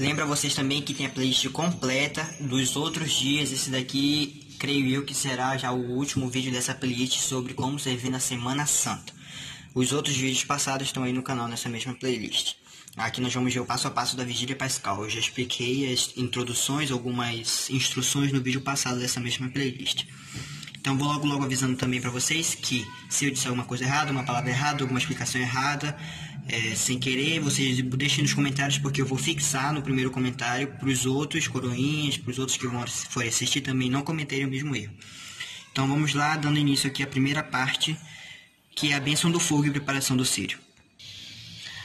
Lembra vocês também que tem a playlist completa dos outros dias. Esse daqui, creio eu, que será já o último vídeo dessa playlist sobre como servir na Semana Santa. Os outros vídeos passados estão aí no canal nessa mesma playlist. Aqui nós vamos ver o passo a passo da Vigília Pascal. Eu já expliquei as introduções, algumas instruções no vídeo passado dessa mesma playlist. Então vou logo avisando também para vocês que se eu disser alguma coisa errada, uma palavra errada, alguma explicação errada, sem querer, vocês deixem nos comentários, porque eu vou fixar no primeiro comentário para os outros coroinhas, para os outros que forem assistir também não cometerem o mesmo erro. Então vamos lá, dando início aqui à primeira parte, que é a bênção do fogo e preparação do círio.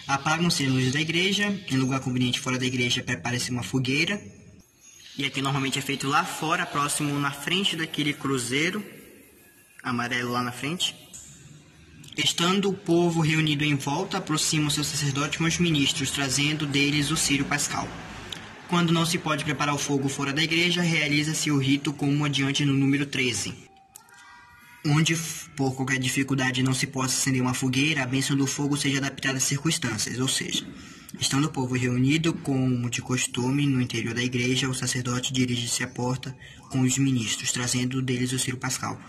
Apagam-se as luzes da igreja, em lugar conveniente fora da igreja prepara-se uma fogueira. E aqui normalmente é feito lá fora, próximo na frente daquele cruzeiro amarelo lá na frente. Estando o povo reunido em volta, aproximam-se os sacerdotes com os ministros, trazendo deles o círio pascal. Quando não se pode preparar o fogo fora da igreja, realiza-se o rito como adiante no número 13. Onde, por qualquer dificuldade, não se possa acender uma fogueira, a bênção do fogo seja adaptada às circunstâncias, ou seja, estando o povo reunido, como de costume, no interior da igreja, o sacerdote dirige-se à porta com os ministros, trazendo deles o círio pascal.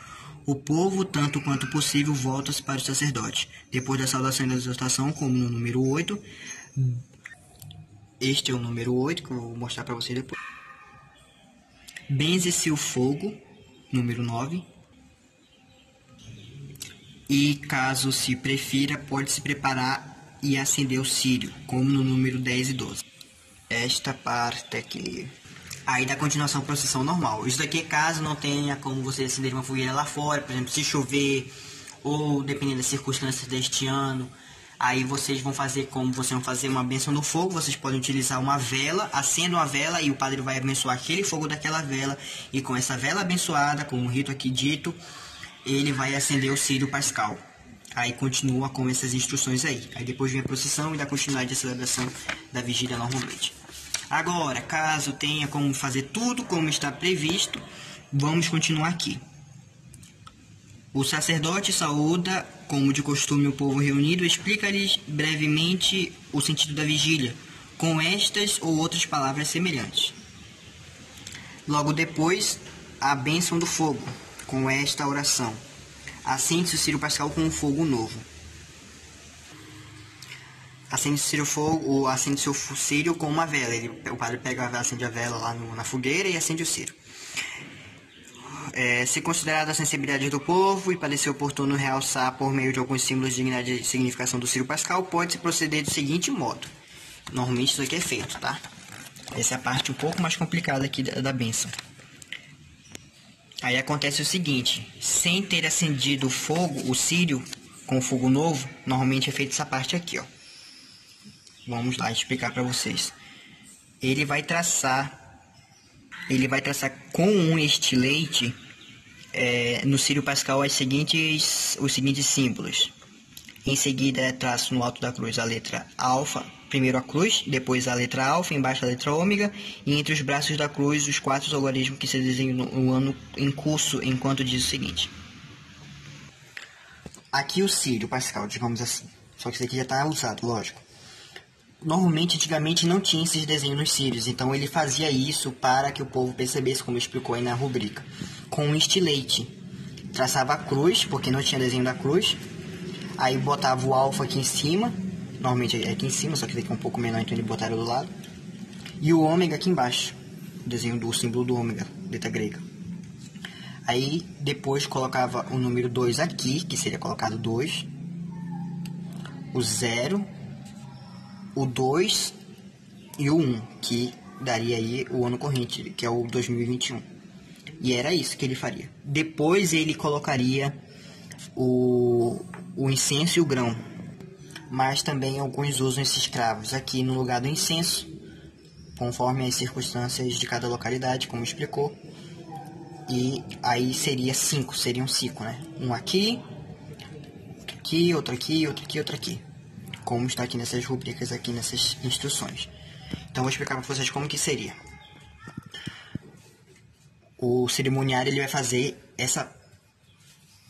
O povo, tanto quanto possível, volta-se para o sacerdote. Depois da saudação e da exortação, como no número 8, este é o número 8, que eu vou mostrar para vocês depois. Benze-se o fogo, número 9. E, caso se prefira, pode-se preparar e acender o círio, como no número 10 e 12. Esta parte aqui. Aí dá continuação à procissão normal. Isso daqui, caso não tenha como você acender uma fogueira lá fora, por exemplo, se chover, ou dependendo das circunstâncias deste ano, aí vocês vão fazer como vocês vão fazer uma bênção no fogo. Vocês podem utilizar uma vela, acendam a vela e o padre vai abençoar aquele fogo daquela vela. E com essa vela abençoada, com o rito aqui dito, ele vai acender o círio pascal. Aí continua com essas instruções aí. Aí depois vem a procissão e dá continuidade à celebração da vigília normalmente. Agora, caso tenha como fazer tudo como está previsto, vamos continuar aqui. O sacerdote saúda, como de costume, o povo reunido, explica-lhes brevemente o sentido da vigília, com estas ou outras palavras semelhantes. Logo depois, a bênção do fogo, com esta oração: acende-se o círio pascal com um fogo novo. Acende-se o círio com uma vela. O padre acende a vela lá na fogueira e acende o círio. Se considerada a sensibilidade do povo e parecer oportuno realçar por meio de alguns símbolos de dignidade e significação do círio pascal, pode-se proceder do seguinte modo. Normalmente isso aqui é feito, tá? Essa é a parte um pouco mais complicada aqui da bênção. Aí acontece o seguinte: sem ter acendido o fogo, o círio com o fogo novo, normalmente é feito essa parte aqui, ó. Vamos lá explicar para vocês. Ele vai traçar com um estilete no círio pascal os seguintes símbolos. Em seguida, traço no alto da cruz a letra alfa, primeiro a cruz, depois a letra alfa, embaixo a letra ômega, e entre os braços da cruz os 4 algarismos que se desenham no ano em curso, enquanto diz o seguinte. Aqui o círio pascal, digamos assim. Só que isso aqui já está usado, lógico. Normalmente, antigamente, não tinha esses desenhos nos círios, então ele fazia isso para que o povo percebesse, como explicou aí na rubrica, com um estilete. Traçava a cruz, porque não tinha desenho da cruz, aí botava o alfa aqui em cima, normalmente é aqui em cima, só que daqui é um pouco menor, então ele botaram do lado, e o ômega aqui embaixo, o desenho do símbolo do ômega, letra grega. Aí depois colocava o número 2 aqui, que seria colocado 2, o 0, o 2 e o 1, que daria aí o ano corrente, que é o 2021. E era isso que ele faria. Depois ele colocaria o incenso e o grão. Mas também alguns usam esses cravos aqui no lugar do incenso, conforme as circunstâncias de cada localidade, como explicou. E aí seriam 5, né? Um aqui, outro aqui, outro aqui, outro aqui. Como está aqui nessas rubricas, aqui nessas instruções. Então vou explicar para vocês como que seria. O cerimoniário ele vai fazer essa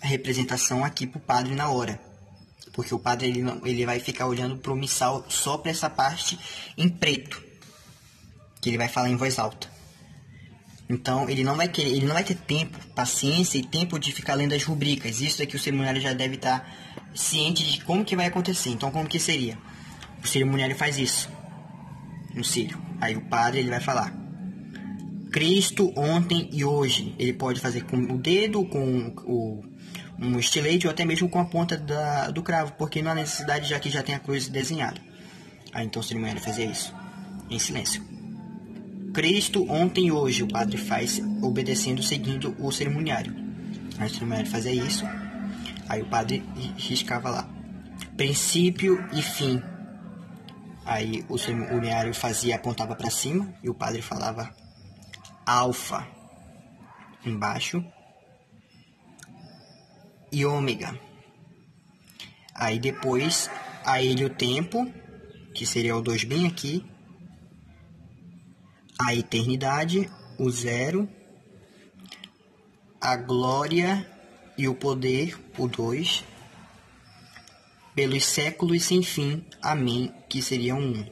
representação aqui para o padre na hora. Porque o padre ele vai ficar olhando para o missal só para essa parte em preto. que ele vai falar em voz alta. Então, ele não vai ter tempo, paciência e tempo de ficar lendo as rubricas. Isso daqui o cerimoniário já deve estar ciente de como que vai acontecer. Então, como que seria? O cerimoniário faz isso no círio. Aí o padre ele vai falar: Cristo ontem e hoje. Ele pode fazer com o dedo, com um estilete ou até mesmo com a ponta do cravo, porque não há necessidade, já que já tem a cruz desenhada. Aí então o cerimoniário fazia isso em silêncio. Cristo ontem e hoje, o padre faz obedecendo, seguindo o cerimoniário. Aí o cerimoniário fazia isso. Aí o padre riscava lá: princípio e fim. Aí o cerimoniário fazia, apontava para cima e o padre falava alfa embaixo e ômega. Aí depois a ele o tempo, que seria o 2 bem aqui, a eternidade, o 0, a glória e o poder, o 2, pelos séculos sem fim, amém, que seria o 1.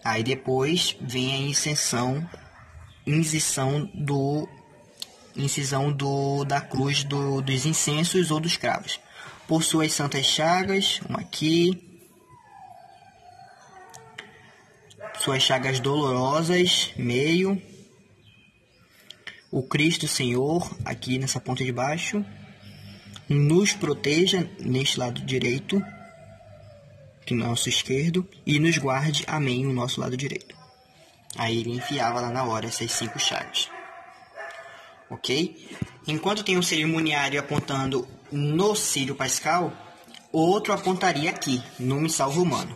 Aí depois vem a incisão da cruz dos incensos ou dos cravos. Por suas santas chagas, uma aqui, suas chagas dolorosas, meio, o Cristo Senhor, aqui nessa ponta de baixo, nos proteja, neste lado direito, que é o nosso esquerdo, e nos guarde, amém, no nosso lado direito. Aí ele enfiava lá na hora essas 5 chagas. Ok? Enquanto tem um cerimoniário apontando no círio pascal, outro apontaria aqui, no missal romano.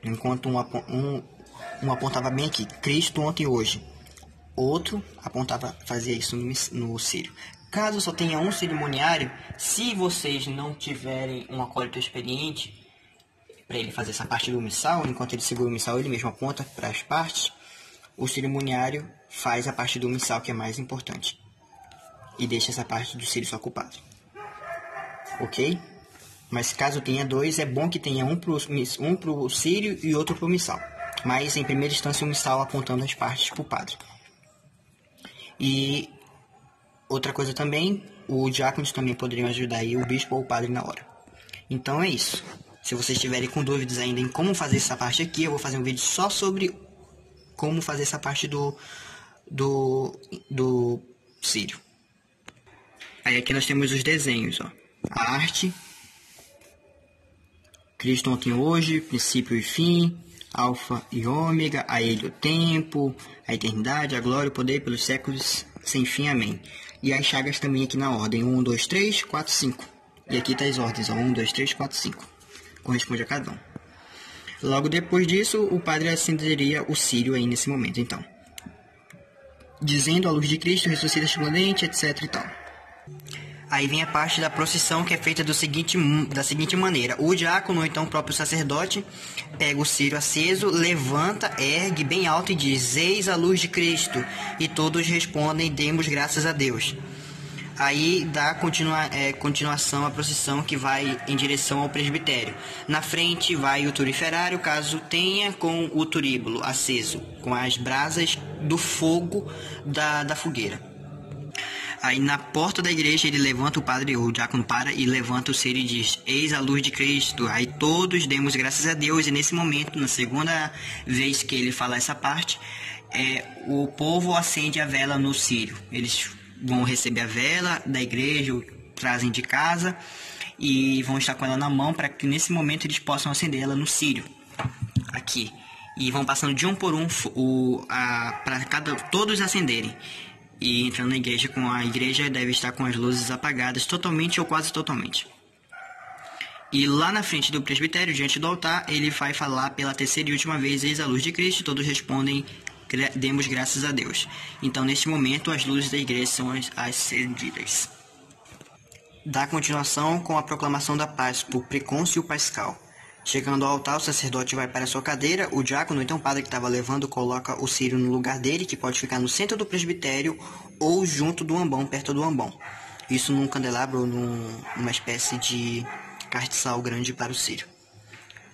Enquanto um apontava bem aqui, Cristo ontem e hoje. Outro apontava, fazia isso no círio. Caso só tenha um cerimoniário, se vocês não tiverem um acólito experiente para ele fazer essa parte do missal, enquanto ele segura o missal, ele mesmo aponta para as partes, o cerimoniário faz a parte do missal, que é mais importante, e deixa essa parte do círio só com o padre. Ok? Mas caso tenha 2, é bom que tenha um pro círio e outro pro missal. Mas em primeira instância o missal apontando as partes para o padre. E outra coisa também, os diáconos também poderiam ajudar aí o bispo ou o padre na hora. Então é isso. Se vocês estiverem com dúvidas ainda em como fazer essa parte aqui, eu vou fazer um vídeo só sobre como fazer essa parte do círio. Aí aqui nós temos os desenhos, ó. A arte, Cristo ontem e hoje, princípio e fim, alfa e ômega, a ele o tempo, a eternidade, a glória, o poder pelos séculos sem fim, amém. E as chagas também aqui na ordem, 1, 2, 3, 4, 5. E aqui tá as ordens, ó, 1, 2, 3, 4, 5. Corresponde a cada um. Logo depois disso, o padre acenderia o círio aí nesse momento, então. Dizendo: a luz de Cristo ressuscita esplendente, etc e tal. Aí vem a parte da procissão, que é feita da seguinte maneira. O diácono, ou então o próprio sacerdote, pega o círio aceso, levanta, ergue bem alto e diz: eis a luz de Cristo. E todos respondem: demos graças a Deus. Aí dá continuação à procissão, que vai em direção ao presbitério. Na frente vai o turiferário, caso tenha, com o turíbulo aceso, com as brasas do fogo da fogueira. Aí na porta da igreja ele levanta, o padre, o diácono para e levanta o círio e diz: eis a luz de Cristo. Aí todos demos graças a Deus. E nesse momento, na segunda vez que ele fala essa parte, o povo acende a vela no círio. Eles vão receber a vela da igreja, trazem de casa e vão estar com ela na mão, para que nesse momento eles possam acender ela no círio aqui. E vão passando de um por um para todos acenderem. E entrando na igreja, a igreja deve estar com as luzes apagadas totalmente ou quase totalmente. E lá na frente do presbitério, diante do altar, ele vai falar pela terceira e última vez: eis a luz de Cristo. Todos respondem: demos graças a Deus. Então, neste momento, as luzes da igreja são acendidas. Dá continuação com a proclamação da paz por precôncio pascal. Chegando ao altar, o sacerdote vai para sua cadeira. O diácono, então o padre que estava levando, coloca o círio no lugar dele, que pode ficar no centro do presbitério ou junto do ambão, perto do ambão. Isso num candelabro ou numa espécie de castiçal grande para o círio.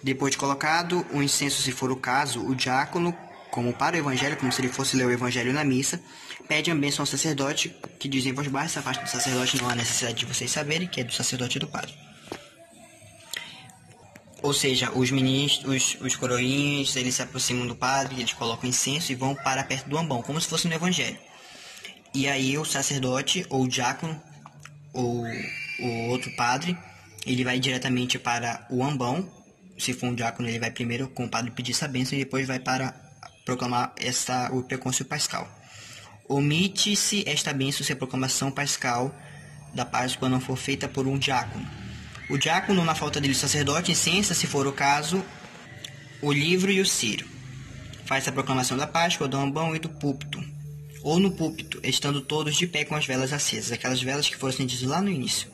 Depois de colocado o incenso, se for o caso, o diácono como para o evangelho, como se ele fosse ler o evangelho na missa, pede a bênção ao sacerdote, que diz em voz baixa. Essa parte do sacerdote não há necessidade de vocês saberem, que é do sacerdote e do padre. Ou seja, os ministros, os coroinhas, eles se aproximam do padre, eles colocam incenso e vão para perto do ambão, como se fosse no evangelho. E aí o sacerdote, ou o diácono, ou o outro padre, ele vai diretamente para o ambão. Se for um diácono, ele vai primeiro com o padre pedir essa bênção e depois vai para proclamar o precôncio pascal. Omite-se esta bênção se a proclamação pascal da Páscoa não for feita por um diácono. O diácono, na falta dele, sacerdote, incensa, se for o caso, o livro e o ciro. Faz a proclamação da Páscoa, do ambão e do púlpito. Ou no púlpito, estando todos de pé com as velas acesas, aquelas velas que foram acendidas lá no início.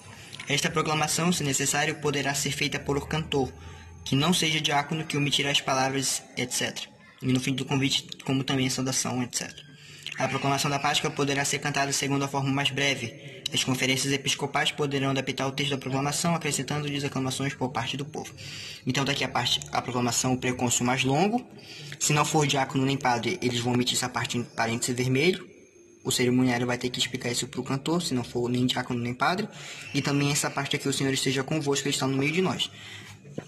Esta proclamação, se necessário, poderá ser feita por o cantor, que não seja diácono, que omitirá as palavras, etc. E no fim do convite, como também a saudação, etc. A proclamação da Páscoa poderá ser cantada segundo a forma mais breve. As conferências episcopais poderão adaptar o texto da proclamação, acrescentando desaclamações por parte do povo. Então, daqui a proclamação, o precôncio mais longo. Se não for diácono nem padre, eles vão omitir essa parte em parênteses vermelho. O cerimoniário vai ter que explicar isso para o cantor, se não for nem diácono nem padre. E também essa parte aqui, o Senhor esteja convosco, ele está no meio de nós.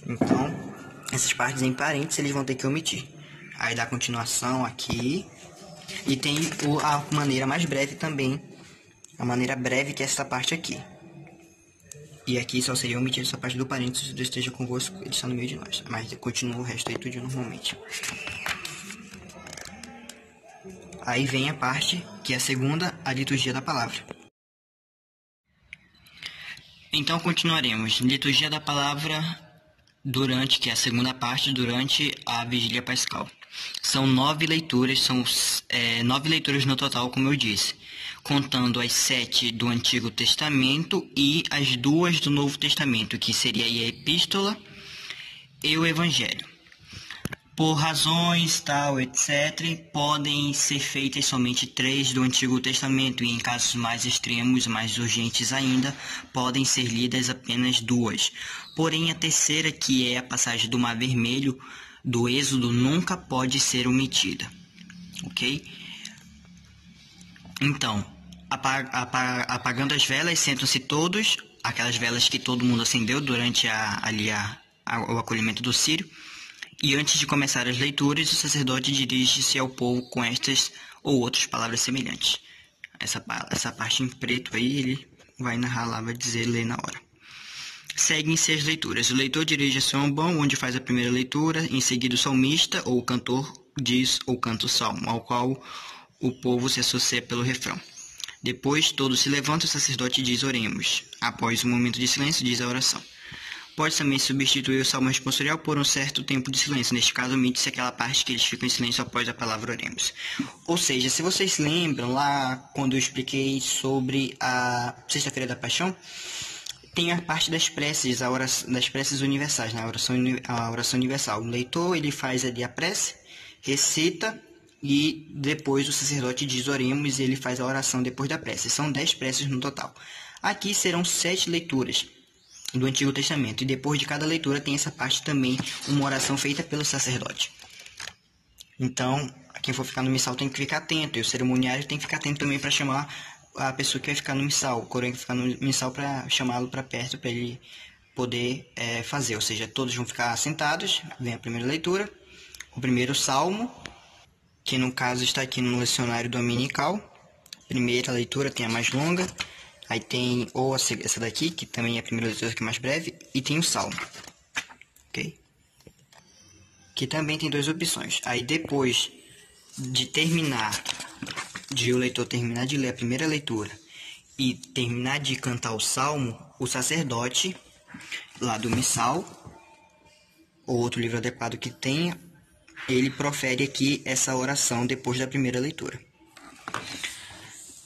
Então, essas partes em parênteses eles vão ter que omitir. Aí dá continuação aqui. E tem a maneira mais breve também. A maneira breve, que é essa parte aqui. E aqui só seria omitir essa parte do parênteses, Deus esteja convosco, ele está no meio de nós. Mas continua o resto aí tudo normalmente. Aí vem a parte que é a segunda, a liturgia da palavra. Então continuaremos. Liturgia da palavra que é a segunda parte, durante a vigília pascal. São 9 leituras, 9 leituras no total, como eu disse, contando as 7 do Antigo Testamento e as 2 do Novo Testamento, que seria a Epístola e o Evangelho. Por razões, tal, etc., podem ser feitas somente 3 do Antigo Testamento, e em casos mais extremos, mais urgentes ainda, podem ser lidas apenas 2. Porém, a terceira, que é a passagem do Mar Vermelho, do Êxodo, nunca pode ser omitida. Ok? Então, apagando as velas, sentam-se todos, aquelas velas que todo mundo acendeu durante o acolhimento do Círio. E antes de começar as leituras, o sacerdote dirige-se ao povo com estas ou outras palavras semelhantes. Essa parte em preto aí, ele vai narrar lá, vai dizer, ler na hora. Seguem-se as leituras. O leitor dirige-se ao ambão, onde faz a primeira leitura. Em seguida, o salmista ou o cantor diz ou canta o salmo, ao qual o povo se associa pelo refrão. Depois, todos se levantam e o sacerdote diz: oremos. Após um momento de silêncio, diz a oração. Pode também substituir o salmo responsorial por um certo tempo de silêncio. Neste caso, omite-se aquela parte que eles ficam em silêncio após a palavra oremos. Ou seja, se vocês se lembram lá quando eu expliquei sobre a Sexta-feira da Paixão, tem a parte das preces, das preces universais, né? A oração universal. O leitor, ele faz ali a prece, recita, e depois o sacerdote diz oremos, e ele faz a oração depois da prece. São 10 preces no total. Aqui serão 7 leituras do Antigo Testamento, e depois de cada leitura tem essa parte também, uma oração feita pelo sacerdote. Então, quem for ficar no missal tem que ficar atento, e o cerimoniário tem que ficar atento também para chamar a pessoa que vai ficar no missal, o coroinha que vai ficar no missal, para chamá-lo para perto, para ele poder fazer. Ou seja, todos vão ficar sentados, vem a primeira leitura, o primeiro salmo, que no caso está aqui no lecionário dominical. Primeira leitura tem a mais longa, aí tem essa daqui, que também é a primeira leitura, que é mais breve, e tem o salmo, ok? Que também tem 2 opções. Aí depois de o leitor terminar de ler a primeira leitura e terminar de cantar o salmo, o sacerdote lá do missal, ou outro livro adequado que tenha, ele profere aqui essa oração depois da primeira leitura.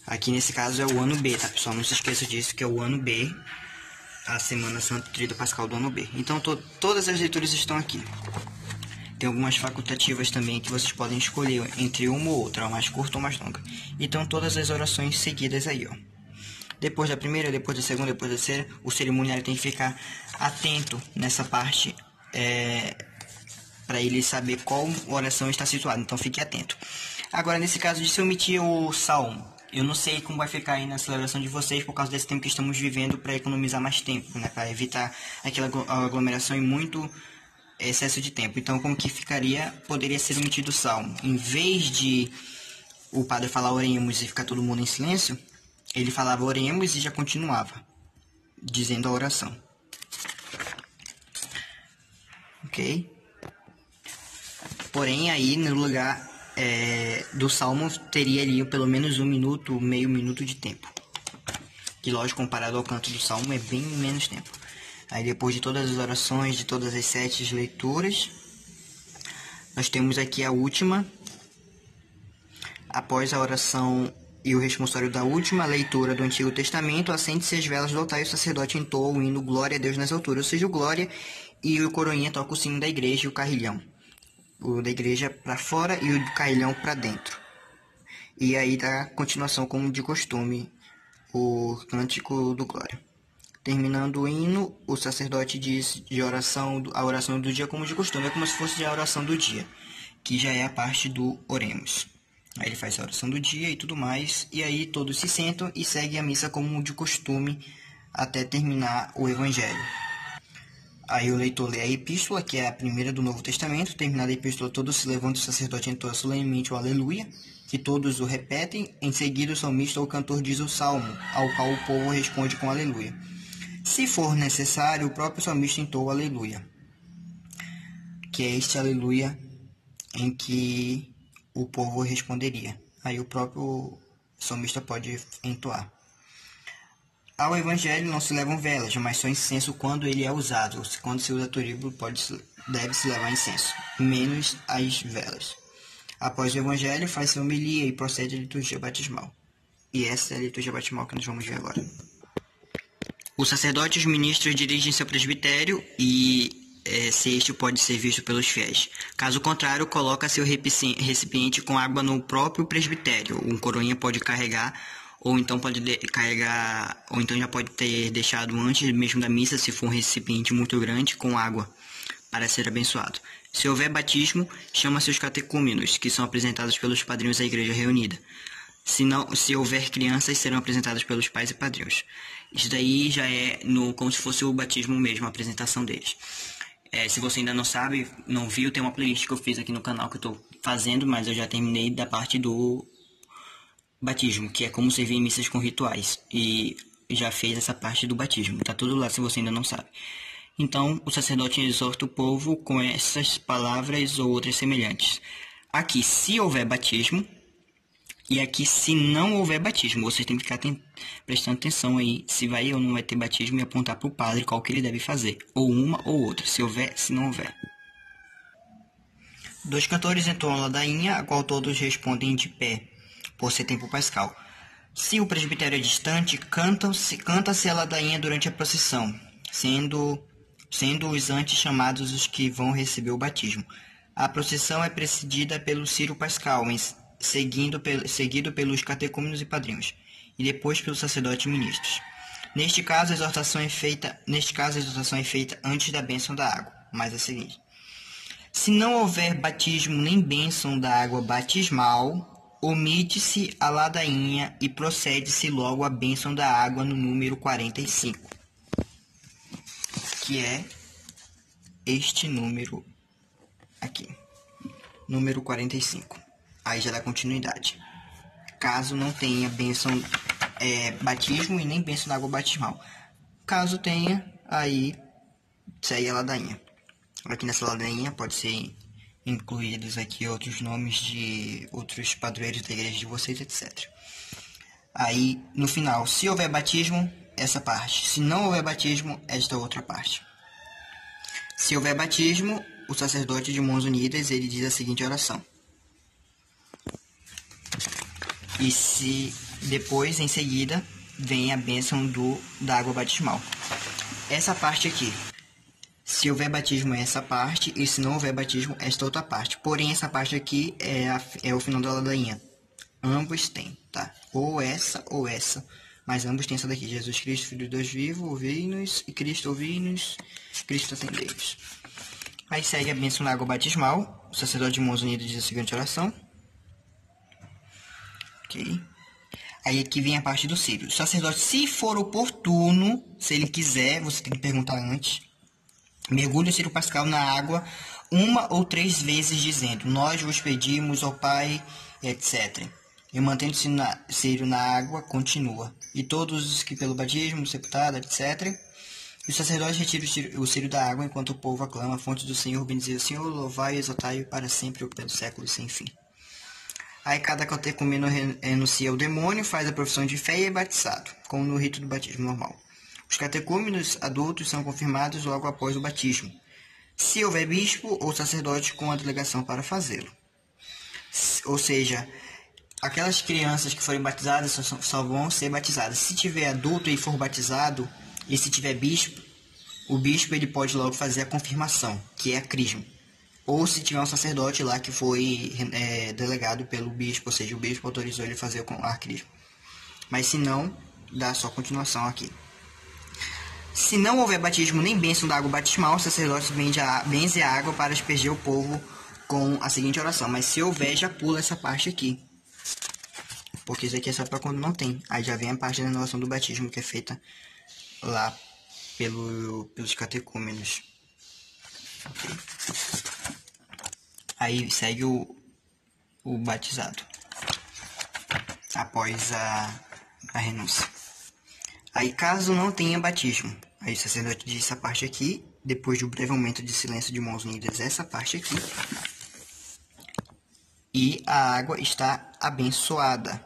Aqui nesse caso é o ano B, tá, pessoal? Não se esqueça disso, que é o ano B, a Semana Santa Tríduo Pascal do ano B. Então todas as leituras estão aqui. Tem algumas facultativas também que vocês podem escolher entre uma ou outra, mais curta ou mais longa. Então todas as orações seguidas aí, ó. Depois da primeira, depois da segunda, depois da terceira, o cerimoniário tem que ficar atento nessa parte para ele saber qual oração está situada, então fique atento. Agora, nesse caso de se omitir o salmo, eu não sei como vai ficar aí na celebração de vocês por causa desse tempo que estamos vivendo, para economizar mais tempo, né, para evitar aquela aglomeração e muito excesso de tempo. Então, como que ficaria? Poderia ser omitido o salmo. Em vez de o padre falar oremos e ficar todo mundo em silêncio, ele falava oremos e já continuava dizendo a oração. Ok? Porém, aí no lugar do salmo teria ali pelo menos 1 minuto, meio minuto de tempo. Que lógico, comparado ao canto do salmo, é bem menos tempo. Aí depois de todas as orações, de todas as 7 leituras, nós temos aqui a última. Após a oração e o responsório da última leitura do Antigo Testamento, acende-se as velas do altar e o sacerdote entoa o hino Glória a Deus nas alturas, ou seja, o Glória, e o coroinha toca o sino da igreja e o carrilhão. O da igreja para fora e o carrilhão para dentro. E aí dá continuação, como de costume, o cântico do Glória. Terminando o hino, o sacerdote diz a oração do dia como de costume. É como se fosse a oração do dia, que já é a parte do oremos. Aí ele faz a oração do dia e tudo mais, e aí todos se sentam e seguem a missa como de costume até terminar o evangelho. Aí o leitor lê a epístola, que é a primeira do Novo Testamento. Terminada a epístola, todos se levantam e o sacerdote entoa solenemente o aleluia, que todos o repetem. Em seguida, o salmista ou cantor diz o salmo, ao qual o povo responde com aleluia. Se for necessário, o próprio salmista entoa o aleluia, que é este aleluia em que o povo responderia. Aí o próprio salmista pode entoar. Ao evangelho não se levam velas, mas só incenso quando ele é usado. Quando se usa turíbulo, deve-se levar incenso, menos as velas. Após o evangelho, faz-se a homilia e procede a liturgia batismal. E essa é a liturgia batismal que nós vamos ver agora. O sacerdote e os ministros dirigem-se ao presbitério e se este pode ser visto pelos fiéis. Caso contrário, coloca seu recipiente com água no próprio presbitério. Um coroinha pode carregar, ou então já pode ter deixado antes mesmo da missa, se for um recipiente muito grande, com água, para ser abençoado. Se houver batismo, chama-se os catecúmenos, que são apresentados pelos padrinhos da igreja reunida. Se houver crianças, serão apresentadas pelos pais e padrinhos. Isso daí já é como se fosse o batismo mesmo, a apresentação deles. Se você ainda não sabe, não viu, tem uma playlist que eu fiz aqui no canal que eu estou fazendo, mas eu já terminei da parte do batismo, que é como servir em missas com rituais. E já fez essa parte do batismo. Tá tudo lá se você ainda não sabe. Então, o sacerdote exorta o povo com essas palavras ou outras semelhantes. Aqui, se houver batismo, e aqui, se não houver batismo. Vocês têm que ficar prestando atenção aí, se vai ou não vai ter batismo, e apontar para o padre qual que ele deve fazer. Ou uma ou outra, se houver, se não houver. 2 cantores entoam a ladainha, a qual todos respondem de pé, por ser tempo pascal. Se o presbitério é distante, canta-se a ladainha durante a procissão, sendo os antes chamados os que vão receber o batismo. A procissão é precedida pelo Ciro Pascal, seguido pelos catecúmenos e padrinhos, e depois pelos sacerdotes e ministros. Neste caso, a exortação é feita antes da bênção da água, mas é a seguinte. Se não houver batismo nem bênção da água batismal, omite-se a ladainha e procede-se logo à bênção da água no número 45, que é este número aqui, número 45. Aí já dá continuidade. Caso não tenha bênção batismo e nem bênção da água batismal. Caso tenha, aí segue a ladainha. Aqui nessa ladainha pode ser incluídos aqui outros nomes de outros padroeiros da igreja de vocês, etc. Aí, no final, se houver batismo, essa parte. Se não houver batismo, esta outra parte. Se houver batismo, o sacerdote de mãos unidas, ele diz a seguinte oração. E se depois, em seguida, vem a bênção da água batismal. Essa parte aqui. Se houver batismo, é essa parte. E se não houver batismo, esta outra parte. Porém, essa parte aqui é o final da ladainha. Ambos têm, tá? Ou essa. Mas ambos têm essa daqui. Jesus Cristo, Filho de Deus vivo, ouvi-nos. E Cristo ouvi-nos. Cristo atendei-nos. Aí segue a bênção na água batismal. O sacerdote de mãos unidas diz a seguinte oração. Ok. Aí aqui vem a parte do círio. O sacerdote, se for oportuno, se ele quiser, você tem que perguntar antes, mergulhe o círio pascal na água 1 ou 3 vezes, dizendo: Nós vos pedimos, ó Pai, etc. E mantendo-se círio na água, continua. E todos os que pelo batismo, sepultado, etc. E o sacerdote retira o círio da água, enquanto o povo aclama a fonte do Senhor, bendizer o Senhor, louvai e exaltai-o para sempre ou pelos séculos sem fim. Aí cada catecúmeno renuncia ao demônio, faz a profissão de fé e é batizado, como no rito do batismo normal. Os catecúmenos adultos são confirmados logo após o batismo, se houver bispo ou sacerdote com a delegação para fazê-lo. Ou seja, aquelas crianças que forem batizadas só vão ser batizadas. Se tiver adulto e for batizado, e se tiver bispo, o bispo ele pode logo fazer a confirmação, que é a crisma. Ou se tiver um sacerdote lá que foi delegado pelo bispo, ou seja, o bispo autorizou ele a fazer a crisma. Mas se não, dá só continuação aqui. Se não houver batismo nem bênção da água batismal, o sacerdote benze a água para aspergir o povo com a seguinte oração. Mas se houver, já pula essa parte aqui. Porque isso aqui é só para quando não tem. Aí já vem a parte da renovação do batismo que é feita lá pelos catecúmenos. Okay. Aí segue o batizado. Após a renúncia. Aí caso não tenha batismo, aí o sacerdote diz essa parte aqui, depois de um breve momento de silêncio de mãos unidas, essa parte aqui. E a água está abençoada.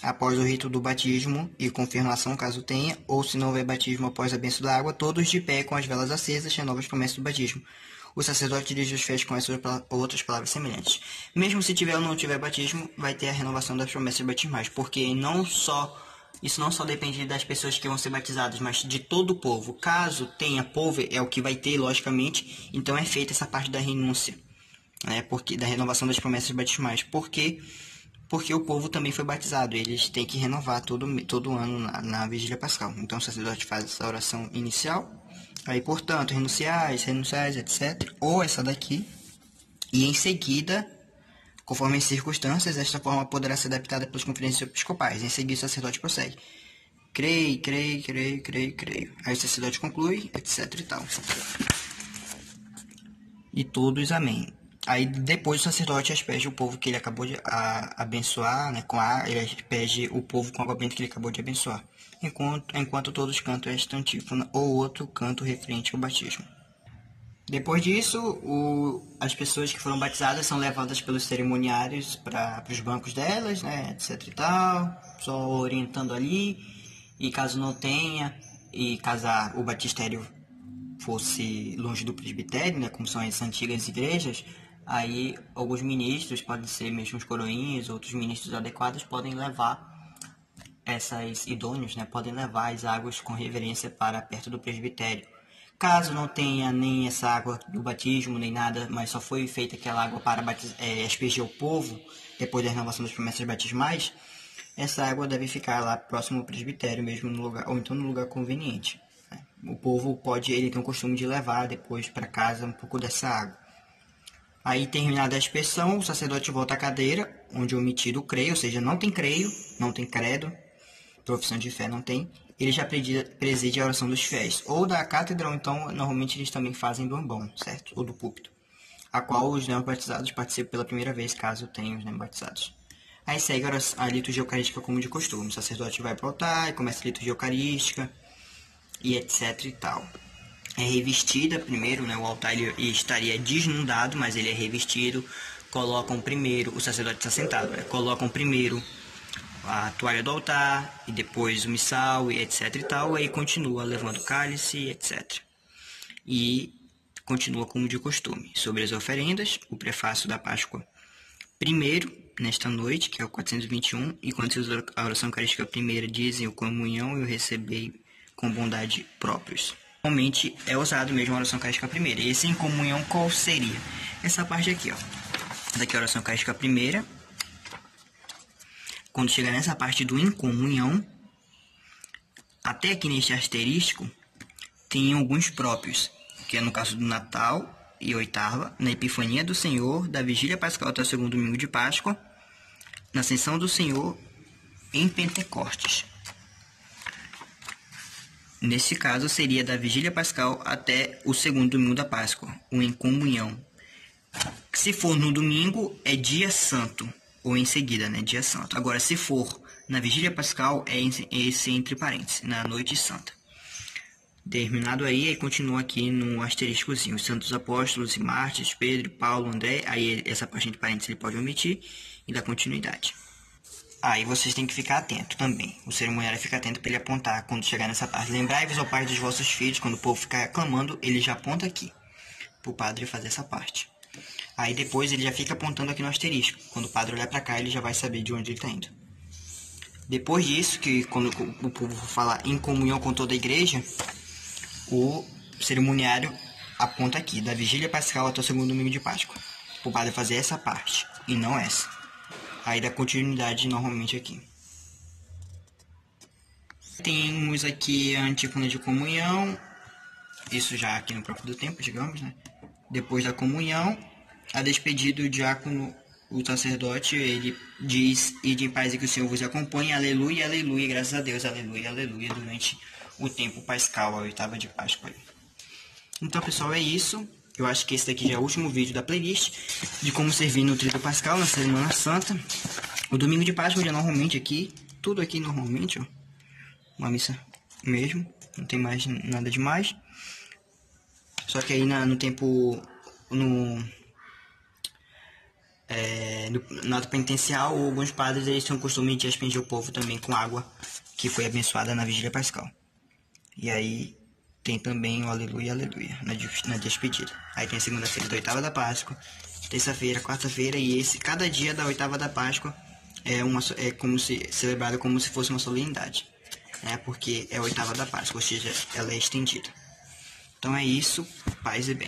Após o rito do batismo e confirmação, caso tenha, ou se não houver batismo após a bênção da água, todos de pé com as velas acesas, renova as promessas do batismo. O sacerdote dirige os fiéis com essas outras palavras semelhantes. Mesmo se tiver ou não tiver batismo, vai ter a renovação das promessas batismais, porque isso não só depende das pessoas que vão ser batizadas, mas de todo o povo. Caso tenha povo, é o que vai ter, logicamente, então é feita essa parte da renúncia, né, porque da renovação das promessas batismais. Porque o povo também foi batizado, eles têm que renovar todo ano na vigília pascal. Então o sacerdote faz essa oração inicial, aí portanto, renunciais, etc. Ou essa daqui, e em seguida, conforme as circunstâncias, esta forma poderá ser adaptada pelas conferências episcopais. Em seguida o sacerdote prossegue: creio. Aí o sacerdote conclui, etc e tal. E todos amém. Aí depois o sacerdote asperge o povo que ele acabou de abençoar, né, ele asperge o povo com a água benta que ele acabou de abençoar, enquanto todos cantam esta antífona ou outro canto referente ao batismo. Depois disso, as pessoas que foram batizadas são levadas pelos cerimoniários para os bancos delas, né, etc e tal, só orientando ali, e caso não tenha, e caso o batistério fosse longe do presbitério, né, como são as antigas igrejas, aí alguns ministros, podem ser mesmo os coroinhas, outros ministros adequados, podem levar essas idôneos, né, podem levar as águas com reverência para perto do presbitério. Caso não tenha nem essa água do batismo, nem nada, mas só foi feita aquela água para aspergir o povo, depois da renovação das promessas batismais, essa água deve ficar lá próximo ao presbitério mesmo, no lugar, ou então no lugar conveniente. O povo ele tem o costume de levar depois para casa um pouco dessa água. Aí, terminada a aspersão, o sacerdote volta à cadeira, onde o omitido crê, ou seja, não tem creio, não tem credo, profissão de fé não tem. Ele já preside a oração dos fiéis, ou da cátedra, ou então, normalmente, eles também fazem do ambão, certo? Ou do púlpito, a qual os neobatizados participam pela primeira vez, caso tenham os neobatizados. Aí segue a liturgia eucarística como de costume. O sacerdote vai para o altar e começa a liturgia eucarística, e etc e tal. É revestida primeiro, né? O altar ele estaria desnudado, mas ele é revestido. Colocam primeiro, o sacerdote está sentado, né? Colocam primeiro a toalha do altar, e depois o missal, e etc e tal. Aí continua levando o cálice, etc. E continua como de costume. Sobre as oferendas, o prefácio da Páscoa primeiro, nesta noite, que é o 421, e quando a oração eucarística primeira dizem o comunhão e o recebei com bondade próprios. Normalmente é usado mesmo a oração eucarística primeira. E esse em comunhão qual seria? Essa parte aqui, ó. Daqui a oração eucarística primeira. Quando chega nessa parte do em comunhão, até aqui neste asterístico, tem alguns próprios, que é no caso do Natal, e oitava, na Epifania do Senhor, da Vigília Pascal até o segundo domingo de Páscoa, na Ascensão do Senhor, em Pentecostes. Nesse caso, seria da Vigília Pascal até o segundo domingo da Páscoa, o em comunhão. Se for no domingo, é dia santo, ou em seguida, né, dia santo. Agora, se for na Vigília Pascal, é esse entre parênteses, na noite santa. Terminado aí continua aqui no asteriscozinho, os santos apóstolos e mártires, Pedro, Paulo, André, aí essa parte entre parênteses ele pode omitir e dar continuidade. Aí vocês têm que ficar atento também. O cerimoniário fica atento para ele apontar quando chegar nessa parte. Lembrai-vos ao pai dos vossos filhos, quando o povo ficar clamando, ele já aponta aqui, para o padre fazer essa parte. Aí depois ele já fica apontando aqui no asterisco. Quando o padre olhar para cá, ele já vai saber de onde ele está indo. Depois disso, que quando o povo falar em comunhão com toda a igreja, o cerimoniário aponta aqui, da Vigília Pascal até o segundo domingo de Páscoa. O padre fazer essa parte, e não essa. Aí dá continuidade normalmente aqui. Temos aqui a antífona de comunhão. Isso já aqui no próprio do tempo, digamos, né? Depois da comunhão, a despedida do diácono, o sacerdote, ele diz: ide em paz e que o Senhor vos acompanhe, aleluia, aleluia, graças a Deus, aleluia, aleluia, durante o tempo pascal, a oitava de Páscoa. Então, pessoal, é isso. Eu acho que esse daqui já é o último vídeo da playlist de como servir no Tríduo Pascal na Semana Santa. O domingo de Páscoa já normalmente aqui, tudo aqui normalmente, ó. Uma missa mesmo, não tem mais nada demais. Só que aí no tempo, no ato penitencial, alguns padres eles têm o costume de aspergir o povo também com água que foi abençoada na Vigília Pascal. E aí tem também o aleluia, aleluia na despedida. Aí tem a segunda-feira da oitava da Páscoa, terça-feira, quarta-feira, e cada dia da oitava da Páscoa é como se celebrado como se fosse uma solenidade, né? Porque é a oitava da Páscoa, ou seja, ela é estendida. Então é isso, paz e bem.